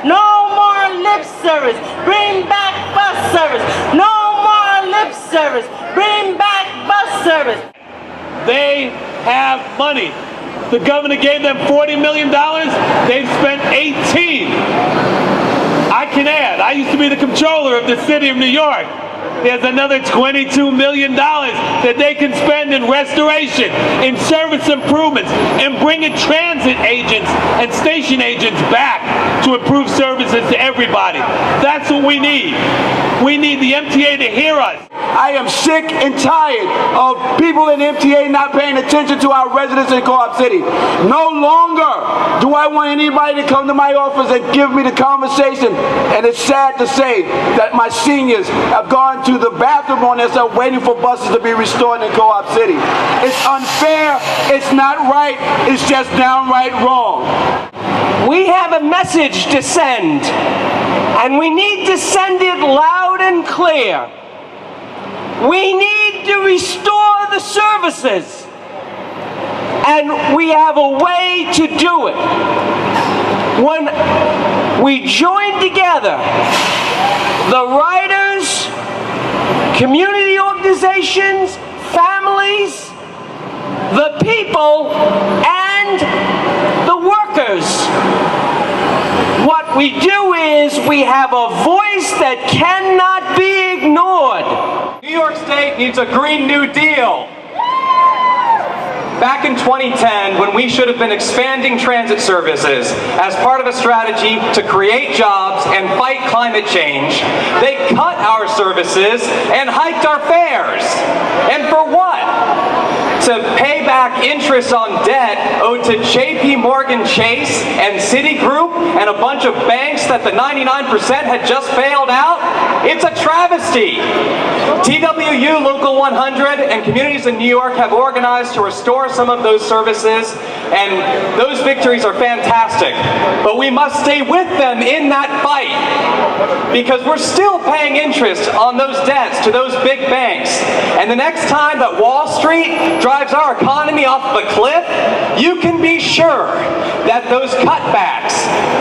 No more lip service. Bring back bus service. No more lip service. Bring back bus service. They have money. The governor gave them $40 million. They've spent 18. I can add, I used to be the comptroller of the city of New York. There's another $22 million that they can spend in restoration, in service improvements, and bringing transit agents and station agents back to improve services to everybody. That's what we need. We need the MTA to hear us. I am sick and tired of people in MTA not paying attention to our residents in Co-op City. No longer do I want anybody to come to my office and give me the conversation. And it's sad to say that my seniors have gone to the bathroom on themselves waiting for buses to be restored in Co-op City. It's unfair, it's not right, it's just downright wrong. We have a message to send, and we need to send it loud and clear. We need to restore the services, and we have a way to do it. When we join together, the riders, community organizations, families, the people, and the workers, what we do is we have a voice that cannot be ignored. New York State needs a Green New Deal. Back in 2010, when we should have been expanding transit services as part of a strategy to create jobs and fight climate change, they cut our services and hiked our fares. And for what? To pay back interest on debt owed to JP Morgan Chase and Citigroup and a bunch of banks that the 99% had just bailed out? It's a travesty. TWU Local 100 and communities in New York have organized to restore some of those services, and those victories are fantastic. But we must stay with them in that fight, because we're still paying interest on those debts to those big banks. And the next time that Wall Street drives our economy off of a cliff, you can be sure that those cutbacks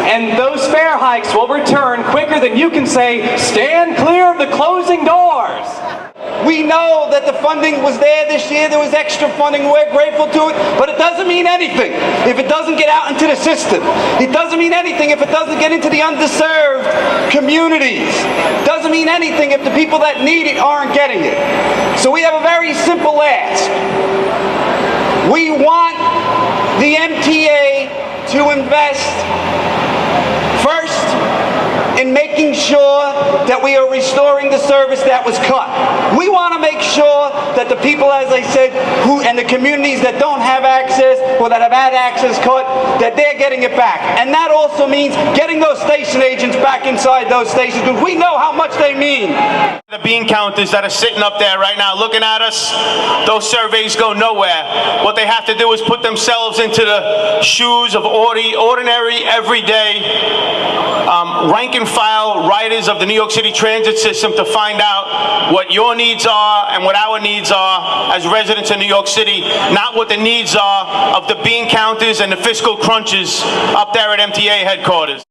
and those fare hikes will return quicker than you can say, stand clear of the closing doors. We know that the funding was there this year, there was extra funding, we're grateful to it, but it doesn't mean anything if it doesn't get out into the system. It doesn't mean anything if it doesn't get into the underserved communities. It doesn't mean anything if the people that need it aren't getting it. So we have a very simple ask. We want the MTA to invest first in making sure that we are restoring the service that was cut. We want to make sure that the people, as I said, and the communities that don't have access or that have had access cut, that they're getting it back. And that also means getting those station agents back inside those stations, because we know how much they mean. The bean counters that are sitting up there right now looking at us, those surveys go nowhere. What they have to do is put themselves into the shoes of ordinary, everyday, rank and file riders of the New York City transit system to find out what your needs are and what our needs are as residents of New York City, not what the needs are of the bean counters and the fiscal crunches up there at MTA headquarters.